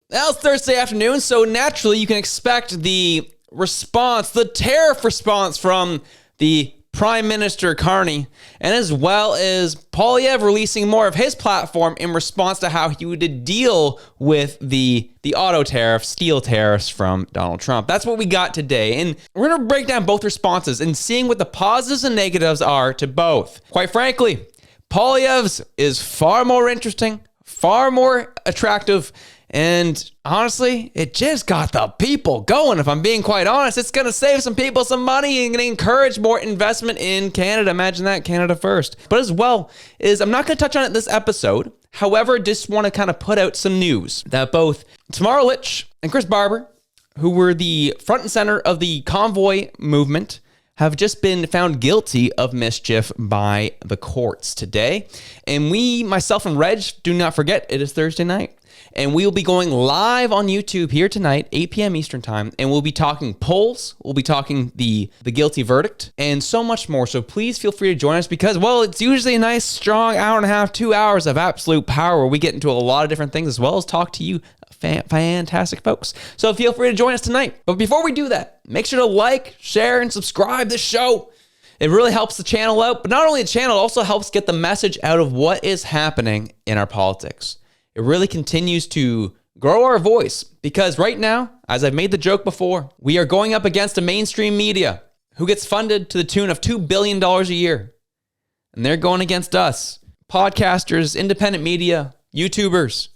Now it's Thursday afternoon, so naturally you can expect the response, the tariff response from the Prime Minister Carney, and as well as Poilievre releasing more of his platform in response to how he would deal with the auto tariffs, steel tariffs from Donald Trump. That's what we got today, and we're going to break down both responses and seeing what the positives and negatives are to both. Quite frankly, Poilievre's is far more interesting, far more attractive, and honestly, it just got the people going. If I'm being quite honest, it's going to save some people some money and going to encourage more investment in Canada. Imagine that, Canada first. But as well is, I'm not going to touch on it this episode. However, just want to kind of put out some news that both Tamara Lich and Chris Barber, who were the front and center of the convoy movement, have just been found guilty of mischief by the courts today. And we, myself and Reg, do not forget, it is Thursday night. And we will be going live on YouTube here tonight, 8 p.m. Eastern time, and we'll be talking polls, we'll be talking the guilty verdict, and so much more. So please feel free to join us because, well, it's usually a nice, strong hour and a half, 2 hours of absolute power where we get into a lot of different things as well as talk to you fantastic folks. So feel free to join us tonight. But before we do that, make sure to like, share, and subscribe this show. It really helps the channel out, but not only the channel, it also helps get the message out of what is happening in our politics. It really continues to grow our voice because right now, as I've made the joke before, we are going up against a mainstream media who gets funded to the tune of $2 billion a year. And they're going against us, podcasters, independent media, YouTubers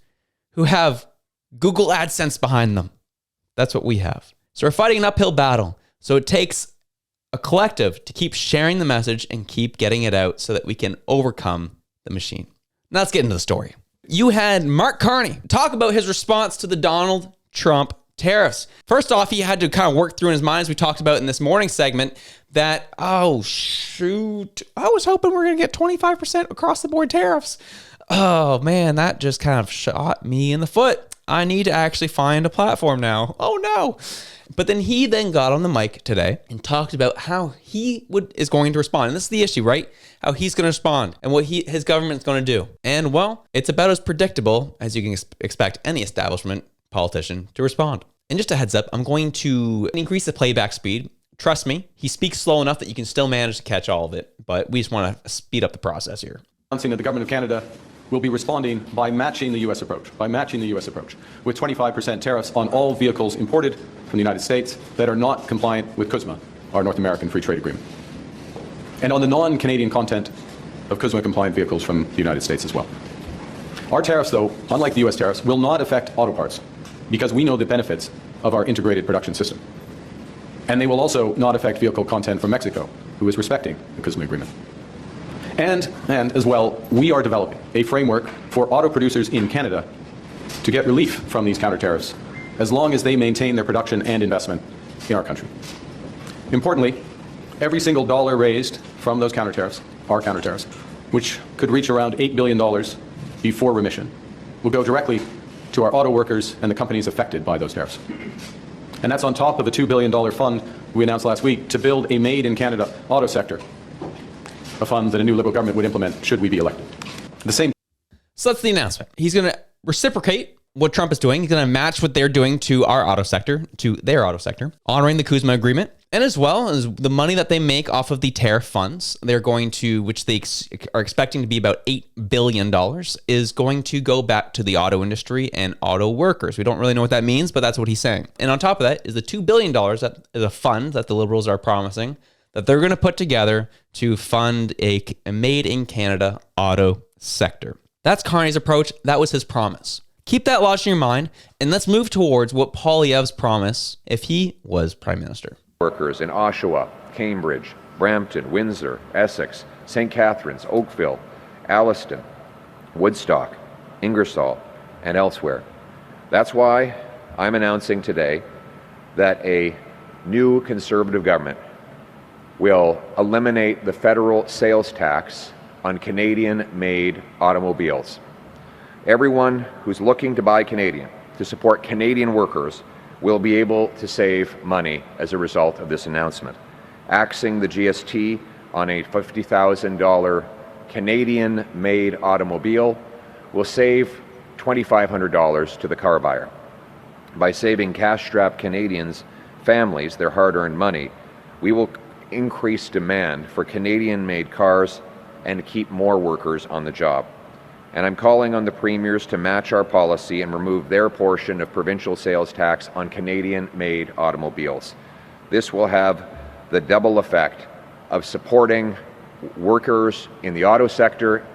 who have Google AdSense behind them. That's what we have. So we're fighting an uphill battle. So it takes a collective to keep sharing the message and keep getting it out so that we can overcome the machine. Now let's get into the story. You had Mark Carney talk about his response to the Donald Trump tariffs. First off, he had to kind of work through in his mind, as we talked about in this morning segment, that, oh, shoot, I was hoping we were going to get 25% across the board tariffs. Oh, man, that just kind of shot me in the foot. I need to actually find a platform now. Oh, no. But then he got on the mic today and talked about how he is going to respond. And this is the issue, right? How he's going to respond and what his government's going to do. And, well, it's about as predictable as you can expect any establishment politician to respond. And just a heads up, I'm going to increase the playback speed. Trust me, he speaks slow enough that you can still manage to catch all of it. But we just want to speed up the process here. Announcing that the government of Canada will be responding by matching the U.S. approach, with 25% tariffs on all vehicles imported from the United States that are not compliant with CUSMA, our North American Free Trade Agreement, and on the non-Canadian content of CUSMA-compliant vehicles from the United States as well. Our tariffs, though, unlike the U.S. tariffs, will not affect auto parts because we know the benefits of our integrated production system. And they will also not affect vehicle content from Mexico, who is respecting the CUSMA agreement. And as well, we are developing a framework for auto producers in Canada to get relief from these counter tariffs as long as they maintain their production and investment in our country. Importantly, every single dollar raised from those counter tariffs, our counter tariffs, which could reach around $8 billion before remission, will go directly to our auto workers and the companies affected by those tariffs. And that's on top of a $2 billion fund we announced last week to build a made-in-Canada auto sector, a fund that a new Liberal government would implement should we be elected. So that's the announcement. He's going to reciprocate what Trump is doing. He's going to match what they're doing to our auto sector, to their auto sector, honoring the CUSMA agreement. And as well as the money that they make off of the tariff funds, they're going to, which they are expecting to be about $8 billion, is going to go back to the auto industry and auto workers. We don't really know what that means, but that's what he's saying. And on top of that is the $2 billion that is a fund that the Liberals are promising that they're going to put together to fund a made-in-Canada auto sector. That's Carney's approach. That was his promise. Keep that lodged in your mind, and let's move towards what Poilievre's promise if he was Prime Minister. Workers in Oshawa, Cambridge, Brampton, Windsor, Essex, St. Catharines, Oakville, Alliston, Woodstock, Ingersoll, and elsewhere. That's why I'm announcing today that a new Conservative government will eliminate the federal sales tax on Canadian-made automobiles. Everyone who's looking to buy Canadian, to support Canadian workers, will be able to save money as a result of this announcement. Axing the GST on a $50,000 Canadian-made automobile will save $2,500 to the car buyer. By saving cash-strapped Canadians' families their hard-earned money, we will increase demand for Canadian-made cars and keep more workers on the job. And I'm calling on the premiers to match our policy and remove their portion of provincial sales tax on Canadian-made automobiles. This will have the double effect of supporting workers in the auto sector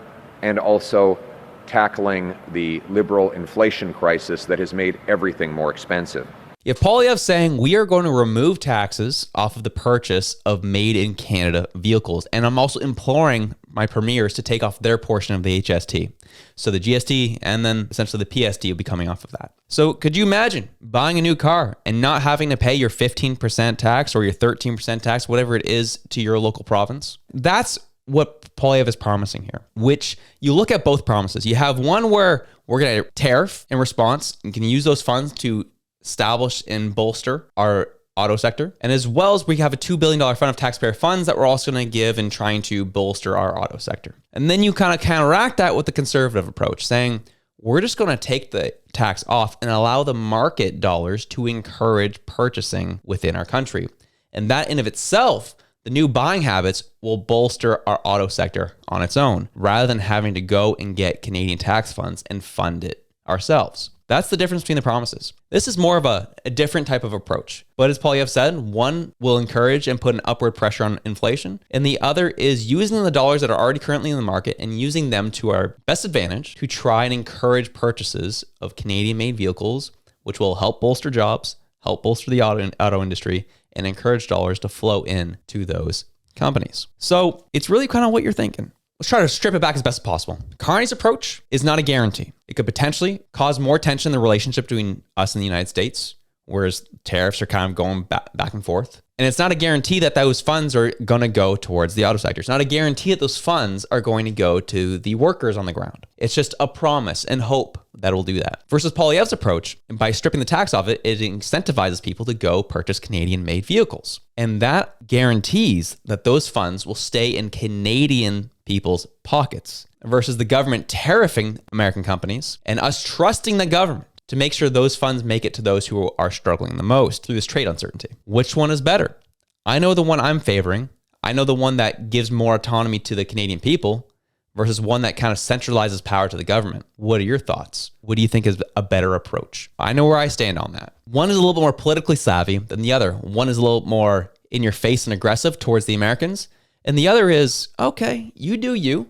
and also tackling the Liberal inflation crisis that has made everything more expensive. You have Poilievre saying we are going to remove taxes off of the purchase of made in Canada vehicles. And I'm also imploring my premiers to take off their portion of the HST. So the GST and then essentially the PSD will be coming off of that. So could you imagine buying a new car and not having to pay your 15% tax or your 13% tax, whatever it is, to your local province? That's what Poilievre is promising here, which you look at both promises. You have one where we're going to tariff in response and can use those funds to establish and bolster our auto sector. And as well as we have a $2 billion fund of taxpayer funds that we're also going to give in trying to bolster our auto sector. And then you kind of counteract that with the conservative approach, saying we're just going to take the tax off and allow the market dollars to encourage purchasing within our country. And that in of itself, the new buying habits will bolster our auto sector on its own, rather than having to go and get Canadian tax funds and fund it ourselves. That's the difference between the promises. This is more of a different type of approach. But as Poilievre said, one will encourage and put an upward pressure on inflation, and the other is using the dollars that are already currently in the market and using them to our best advantage to try and encourage purchases of Canadian-made vehicles, which will help bolster jobs, help bolster the auto industry, and encourage dollars to flow in to those companies. So it's really kind of what you're thinking. Let's try to strip it back as best as possible. Carney's approach is not a guarantee. It could potentially cause more tension in the relationship between us and the United States, whereas tariffs are kind of going back and forth. And it's not a guarantee that those funds are going to go towards the auto sector. It's not a guarantee that those funds are going to go to the workers on the ground. It's just a promise and hope that will do that. Versus Poilievre's approach, by stripping the tax off it, it incentivizes people to go purchase Canadian-made vehicles. And that guarantees that those funds will stay in Canadian people's pockets versus the government tariffing American companies and us trusting the government to make sure those funds make it to those who are struggling the most through this trade uncertainty. Which one is better? I know the one I'm favoring. I know the one that gives more autonomy to the Canadian people versus one that kind of centralizes power to the government. What are your thoughts? What do you think is a better approach? I know where I stand on that. One is a little bit more politically savvy than the other. One is a little more in your face and aggressive towards the Americans. And the other is, okay, you do you,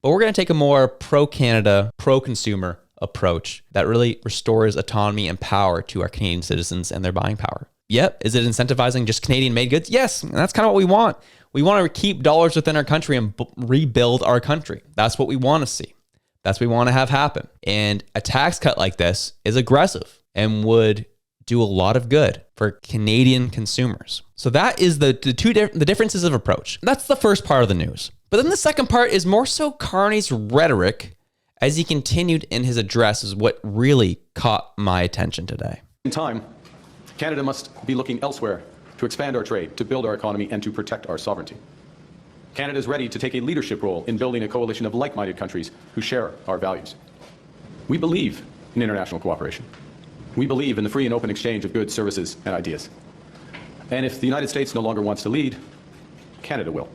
but we're going to take a more pro-Canada, pro-consumer approach that really restores autonomy and power to our Canadian citizens and their buying power. Yep. Is it incentivizing just Canadian-made goods? Yes. And that's kind of what we want. We want to keep dollars within our country and rebuild our country. That's what we want to see. That's what we want to have happen. And a tax cut like this is aggressive and would do a lot of good for Canadian consumers. So that is the differences of approach. That's the first part of the news. But then the second part is more so Carney's rhetoric as he continued in his address is what really caught my attention today. In time, Canada must be looking elsewhere to expand our trade, to build our economy, and to protect our sovereignty. Canada is ready to take a leadership role in building a coalition of like-minded countries who share our values. We believe in international cooperation. We believe in the free and open exchange of goods, services, and ideas. And if the United States no longer wants to lead, Canada will.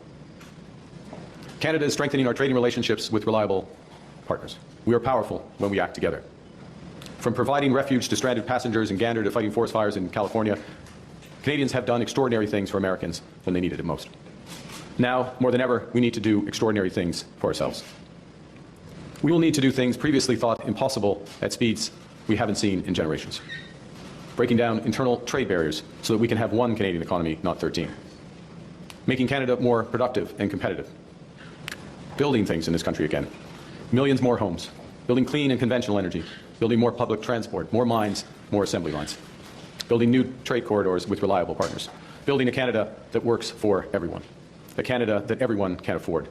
Canada is strengthening our trading relationships with reliable partners. We are powerful when we act together. From providing refuge to stranded passengers in Gander to fighting forest fires in California, Canadians have done extraordinary things for Americans when they needed it most. Now, more than ever, we need to do extraordinary things for ourselves. We will need to do things previously thought impossible at speeds we haven't seen in generations. Breaking down internal trade barriers so that we can have one Canadian economy, not 13. Making Canada more productive and competitive. Building things in this country again. Millions more homes. Building clean and conventional energy. Building more public transport, more mines, more assembly lines. Building new trade corridors with reliable partners. Building a Canada that works for everyone. A Canada that everyone can afford.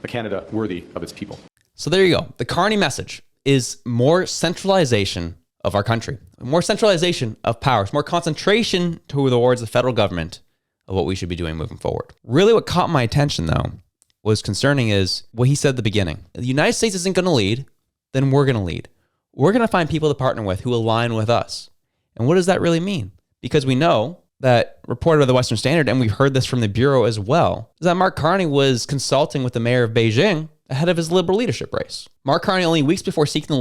A Canada worthy of its people. So there you go. The Carney message is more centralization of our country, more centralization of powers, more concentration towards the federal government of what we should be doing moving forward. Really what caught my attention, though, was concerning is what he said at the beginning. The United States isn't going to lead, then we're going to lead. We're going to find people to partner with who align with us. And what does that really mean? Because we know that reported by the Western Standard, and we've heard this from the Bureau as well, is that Mark Carney was consulting with the mayor of Beijing ahead of his liberal leadership race. Mark Carney, only weeks before seeking the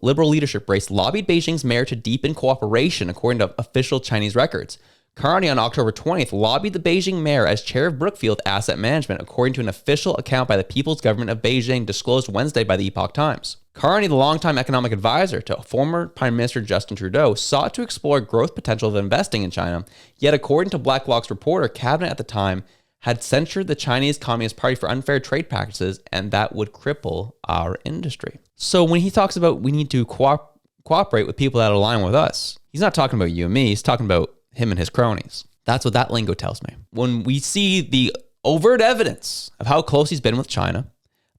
liberal leadership race, lobbied Beijing's mayor to deepen cooperation, according to official Chinese records. Carney, on October 20th, lobbied the Beijing mayor as chair of Brookfield Asset Management, according to an official account by the People's Government of Beijing disclosed Wednesday by the Epoch Times. Carney, the longtime economic advisor to former Prime Minister Justin Trudeau, sought to explore growth potential of investing in China, yet according to Blacklock's reporter, cabinet at the time had censured the Chinese Communist Party for unfair trade practices, and that would cripple our industry. So when he talks about we need to cooperate with people that align with us, he's not talking about you and me, he's talking about him and his cronies. That's what that lingo tells me. When we see the overt evidence of how close he's been with China,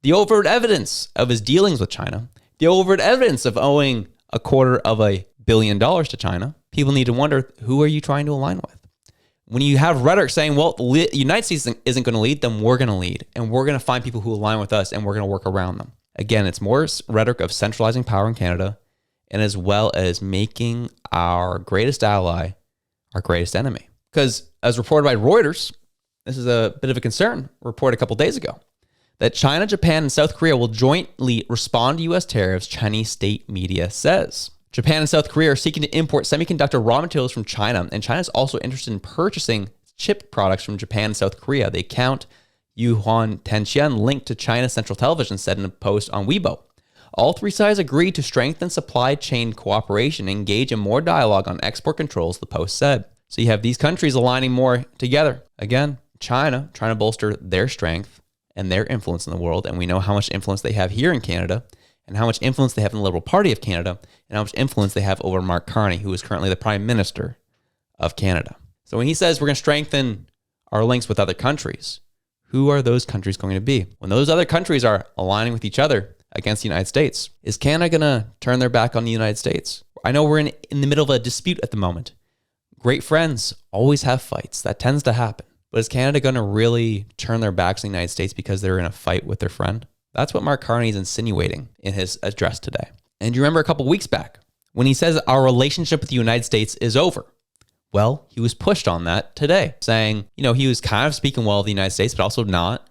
the overt evidence of his dealings with China, the overt evidence of owing $250 million to China, people need to wonder, who are you trying to align with? When you have rhetoric saying, well, the United States isn't going to lead, then we're going to lead, and we're going to find people who align with us, and we're going to work around them. Again, it's more rhetoric of centralizing power in Canada, and as well as making our greatest ally our greatest enemy. Because as reported by Reuters, this is a bit of a concern, reported a couple days ago, that China, Japan, and South Korea will jointly respond to U.S. tariffs, Chinese state media says. Japan and South Korea are seeking to import semiconductor raw materials from China, and China is also interested in purchasing chip products from Japan and South Korea. The account Yuhuan Tenxian linked to China Central Television said in a post on Weibo. All three sides agreed to strengthen supply chain cooperation and engage in more dialogue on export controls, the post said. So you have these countries aligning more together. Again, China trying to bolster their strength and their influence in the world, and we know how much influence they have here in Canada, and how much influence they have in the Liberal Party of Canada, and how much influence they have over Mark Carney, who is currently the Prime Minister of Canada. So when he says we're going to strengthen our links with other countries, who are those countries going to be? When those other countries are aligning with each other against the United States, is Canada going to turn their back on the United States? I know we're in the middle of a dispute at the moment. Great friends always have fights. That tends to happen. But is Canada going to really turn their backs on the United States because they're in a fight with their friend? That's what Mark Carney is insinuating in his address today. And you remember a couple weeks back when he says our relationship with the United States is over. Well, he was pushed on that today, saying, he was kind of speaking well of the United States, but also not.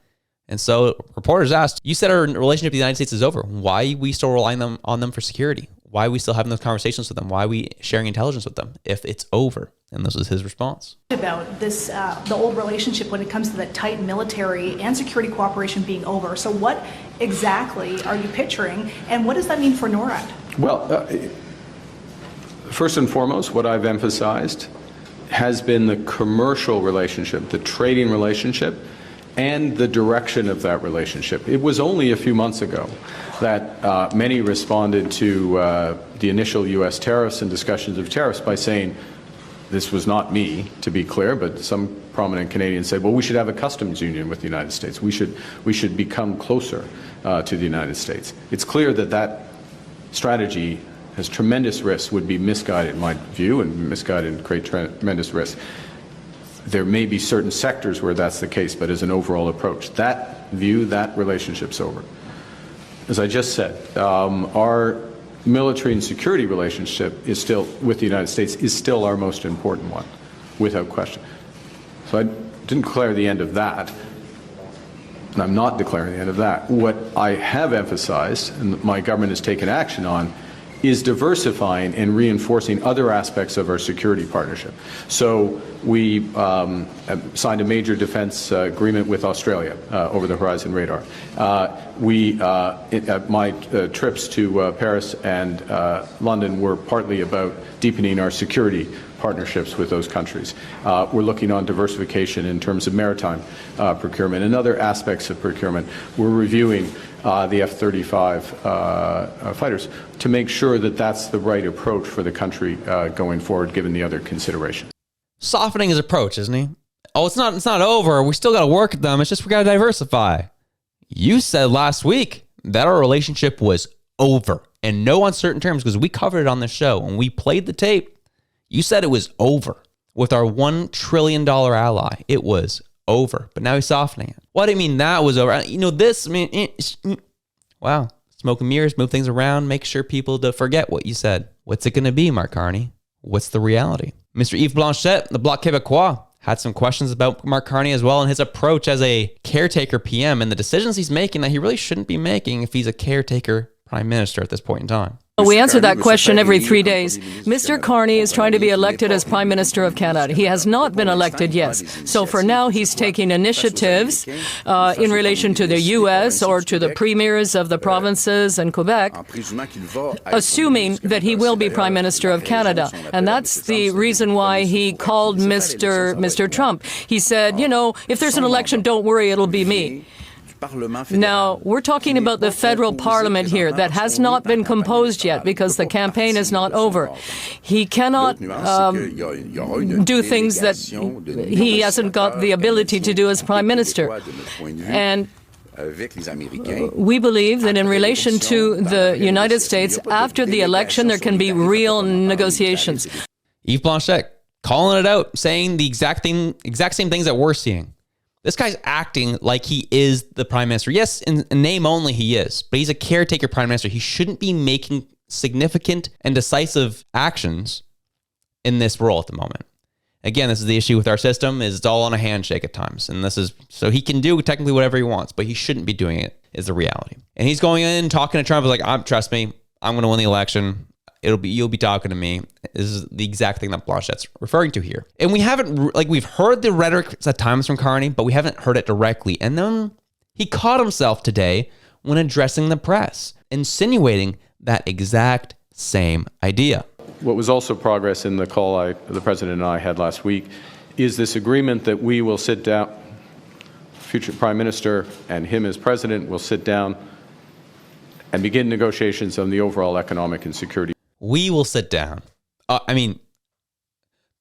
And so reporters asked, you said our relationship with the United States is over. Why are we still relying on them for security? Why are we still having those conversations with them? Why are we sharing intelligence with them if it's over? And this was his response. About this, the old relationship when it comes to the tight military and security cooperation being over. So what exactly are you picturing, and what does that mean for NORAD? Well, first and foremost, what I've emphasized has been the commercial relationship, the trading relationship, and the direction of that relationship. It was only a few months ago that many responded to the initial U.S. tariffs and discussions of tariffs by saying, this was not me, to be clear, but some prominent Canadians said, well, we should have a customs union with the United States. We should become closer to the United States. It's clear that that strategy has tremendous risks, would be misguided in my view, and misguided and create tremendous risks. There may be certain sectors where that's the case, but as an overall approach, that view, that relationship's over. As I just said, our military and security relationship is still, with the United States, is still our most important one, without question. So I didn't declare the end of that, and I'm not declaring the end of that. What I have emphasized, and my government has taken action on, is diversifying and reinforcing other aspects of our security partnership. So we have signed a major defense agreement with Australia, over the Horizon Radar. My trips to Paris and London were partly about deepening our security partnerships with those countries. We're looking on diversification in terms of maritime procurement and other aspects of procurement. We're reviewing the F-35 fighters to make sure that that's the right approach for the country going forward, given the other considerations. Softening his approach, isn't he? Oh, it's not over. We still got to work at them. It's just we got to diversify. You said last week that our relationship was over in no uncertain terms, because we covered it on the show and we played the tape. You said it was over with our $1 trillion ally. It was over, but now he's softening it. What do you mean that was over? Wow. Smoke and mirrors, move things around, make sure people don't forget what you said. What's it going to be, Mark Carney? What's the reality? Mr. Yves Blanchet, the Bloc Québécois, had some questions about Mark Carney as well and his approach as a caretaker PM and the decisions he's making that he really shouldn't be making if he's a caretaker prime minister at this point in time. We answer that question every 3 days. Mr. Carney is trying to be elected as Prime Minister of Canada. He has not been elected yet. So for now, he's taking initiatives in relation to the U.S. or to the premiers of the provinces and Quebec, assuming that he will be Prime Minister of Canada. And that's the reason why he called Mr. Trump. He said, you know, if there's an election, don't worry, it'll be me. Now, we're talking about the federal parliament here that has not been composed yet because the campaign is not over. He cannot do things that he hasn't got the ability to do as prime minister. And we believe that in relation to the United States, after the election, there can be real negotiations. Yves Blanchet calling it out, saying the exact same things that we're seeing. This guy's acting like he is the prime minister. Yes, in name only he is, but he's a caretaker prime minister. He shouldn't be making significant and decisive actions in this role at the moment. Again, this is the issue with our system, is it's all on a handshake at times. And this is, so he can do technically whatever he wants, but he shouldn't be doing it, is the reality. And he's going in talking to Trump, like, trust me, I'm going to win the election. You'll be talking to me. This is the exact thing that Blanchet's referring to here. And we haven't, we've heard the rhetoric at times from Carney, but we haven't heard it directly. And then he caught himself today when addressing the press, insinuating that exact same idea. What was also progress in the call the President and I had last week is this agreement that we will sit down, future Prime Minister and him as President will sit down and begin negotiations on the overall economic and security. We will sit down. The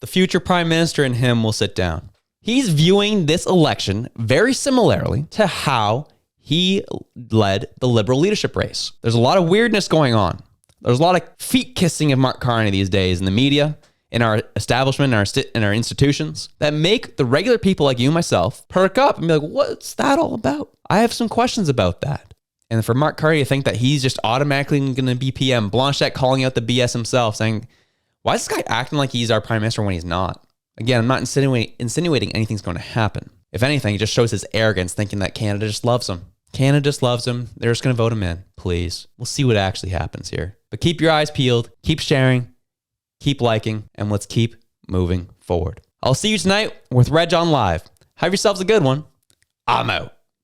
future prime minister and him will sit down. He's viewing this election very similarly to how he led the Liberal leadership race. There's a lot of weirdness going on. There's a lot of feet kissing of Mark Carney these days in the media, in our establishment, in our institutions, that make the regular people like you and myself perk up and be like, what's that all about? I have some questions about that. And for Mark Carney to think that he's just automatically going to be PM, Blanchet calling out the BS himself, saying, why is this guy acting like he's our prime minister when he's not? Again, I'm not insinuating anything's going to happen. If anything, it just shows his arrogance, thinking that Canada just loves him. Canada just loves him. They're just going to vote him in. Please. We'll see what actually happens here. But keep your eyes peeled. Keep sharing. Keep liking. And let's keep moving forward. I'll see you tonight with Reg on Live. Have yourselves a good one. I'm out.